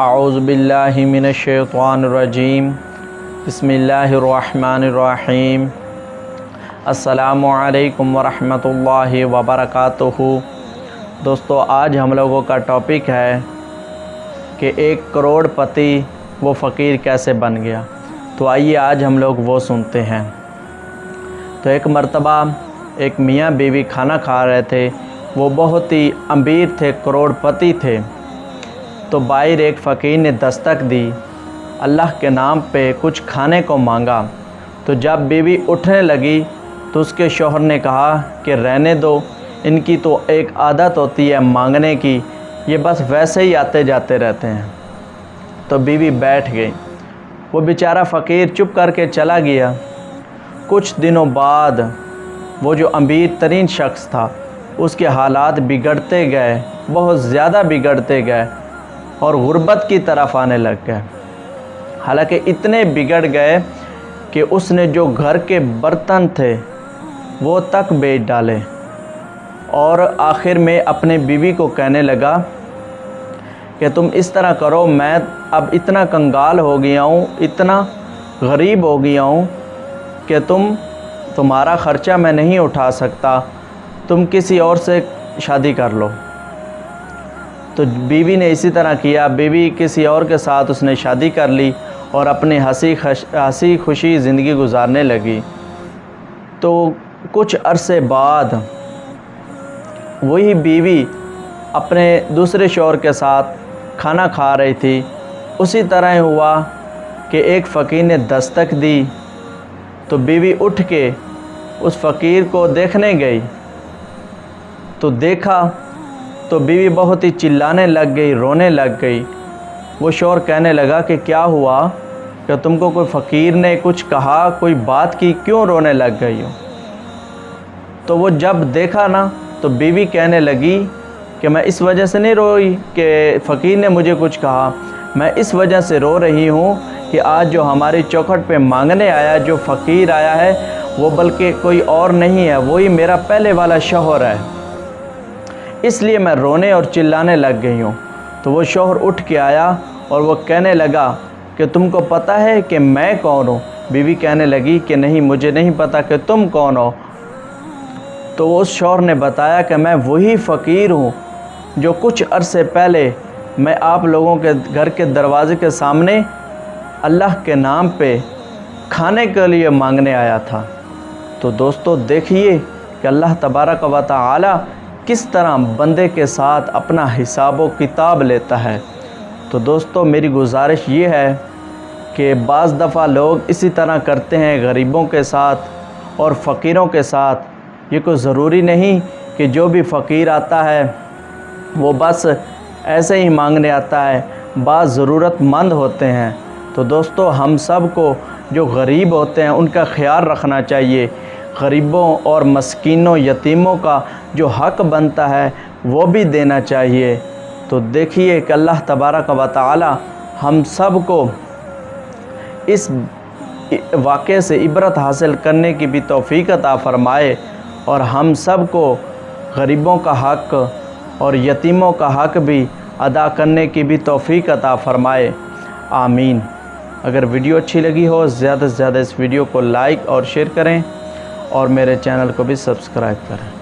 اعوذ باللہ من الشیطان الرجیم بسم اللہ الرحمن الرحیم السلام علیکم ورحمۃ اللہ وبرکاتہ۔ دوستو، آج ہم لوگوں کا ٹاپک ہے کہ 1 کروڑ پتی وہ فقیر کیسے بن گیا۔ تو آئیے آج ہم لوگ وہ سنتے ہیں۔ تو ایک مرتبہ ایک میاں بیوی کھانا کھا رہے تھے، وہ بہت ہی امیر تھے، کروڑ پتی تھے۔ تو باہر ایک فقیر نے دستک دی، اللہ کے نام پہ کچھ کھانے کو مانگا۔ تو جب بیوی اٹھنے لگی تو اس کے شوہر نے کہا کہ رہنے دو، ان کی تو ایک عادت ہوتی ہے مانگنے کی، یہ بس ویسے ہی آتے جاتے رہتے ہیں۔ تو بیوی بیٹھ گئی، وہ بیچارہ فقیر چپ کر کے چلا گیا۔ کچھ دنوں بعد وہ جو امیر ترین شخص تھا، اس کے حالات بگڑتے گئے، بہت زیادہ بگڑتے گئے اور غربت کی طرف آنے لگ گئے۔ حالانکہ اتنے بگڑ گئے کہ اس نے جو گھر کے برتن تھے وہ تک بیچ ڈالے، اور آخر میں اپنے بیوی کو کہنے لگا کہ تم اس طرح کرو، میں اب اتنا کنگال ہو گیا ہوں، اتنا غریب ہو گیا ہوں کہ تمہارا خرچہ میں نہیں اٹھا سکتا، تم کسی اور سے شادی کر لو۔ تو بیوی نے اسی طرح کیا، بیوی کسی اور کے ساتھ اس نے شادی کر لی اور اپنی ہنسی خوشی زندگی گزارنے لگی۔ تو کچھ عرصے بعد وہی بیوی اپنے دوسرے شوہر کے ساتھ کھانا کھا رہی تھی۔ اسی طرح ہوا کہ ایک فقیر نے دستک دی، تو بیوی اٹھ کے اس فقیر کو دیکھنے گئی۔ تو دیکھا تو بیوی بہت ہی چلانے لگ گئی، رونے لگ گئی۔ وہ شوہر کہنے لگا کہ کیا ہوا، کہ تم کو کوئی فقیر نے کچھ کہا، کوئی بات کی، کیوں رونے لگ گئی ہو؟ تو وہ جب دیکھا نا تو بیوی کہنے لگی کہ میں اس وجہ سے نہیں روئی کہ فقیر نے مجھے کچھ کہا، میں اس وجہ سے رو رہی ہوں کہ آج جو ہماری چوکھٹ پہ مانگنے آیا، جو فقیر آیا ہے، وہ بلکہ کوئی اور نہیں ہے، وہی میرا پہلے والا شوہر ہے، اس لیے میں رونے اور چلانے لگ گئی ہوں۔ تو وہ شوہر اٹھ کے آیا اور وہ کہنے لگا کہ تم کو پتہ ہے کہ میں کون ہوں؟ بیوی کہنے لگی کہ نہیں، مجھے نہیں پتہ کہ تم کون ہو۔ تو اس شوہر نے بتایا کہ میں وہی فقیر ہوں جو کچھ عرصے پہلے میں آپ لوگوں کے گھر کے دروازے کے سامنے اللہ کے نام پہ کھانے کے لیے مانگنے آیا تھا۔ تو دوستو دیکھیے کہ اللہ تبارک و تعالی کس طرح بندے کے ساتھ اپنا حساب و کتاب لیتا ہے۔ تو دوستو میری گزارش یہ ہے کہ بعض دفعہ لوگ اسی طرح کرتے ہیں غریبوں کے ساتھ اور فقیروں کے ساتھ۔ یہ کوئی ضروری نہیں کہ جو بھی فقیر آتا ہے وہ بس ایسے ہی مانگنے آتا ہے، بعض ضرورت مند ہوتے ہیں۔ تو دوستو ہم سب کو جو غریب ہوتے ہیں ان کا خیال رکھنا چاہیے، غریبوں اور مسکینوں یتیموں کا جو حق بنتا ہے وہ بھی دینا چاہیے۔ تو دیکھیے کہ اللہ تبارک و تعالی ہم سب کو اس واقعے سے عبرت حاصل کرنے کی بھی توفیق عطا فرمائے، اور ہم سب کو غریبوں کا حق اور یتیموں کا حق بھی ادا کرنے کی بھی توفیق عطا فرمائے، آمین۔ اگر ویڈیو اچھی لگی ہو، زیادہ سے زیادہ اس ویڈیو کو لائک اور شیئر کریں، اور میرے چینل کو بھی سبسکرائب کریں۔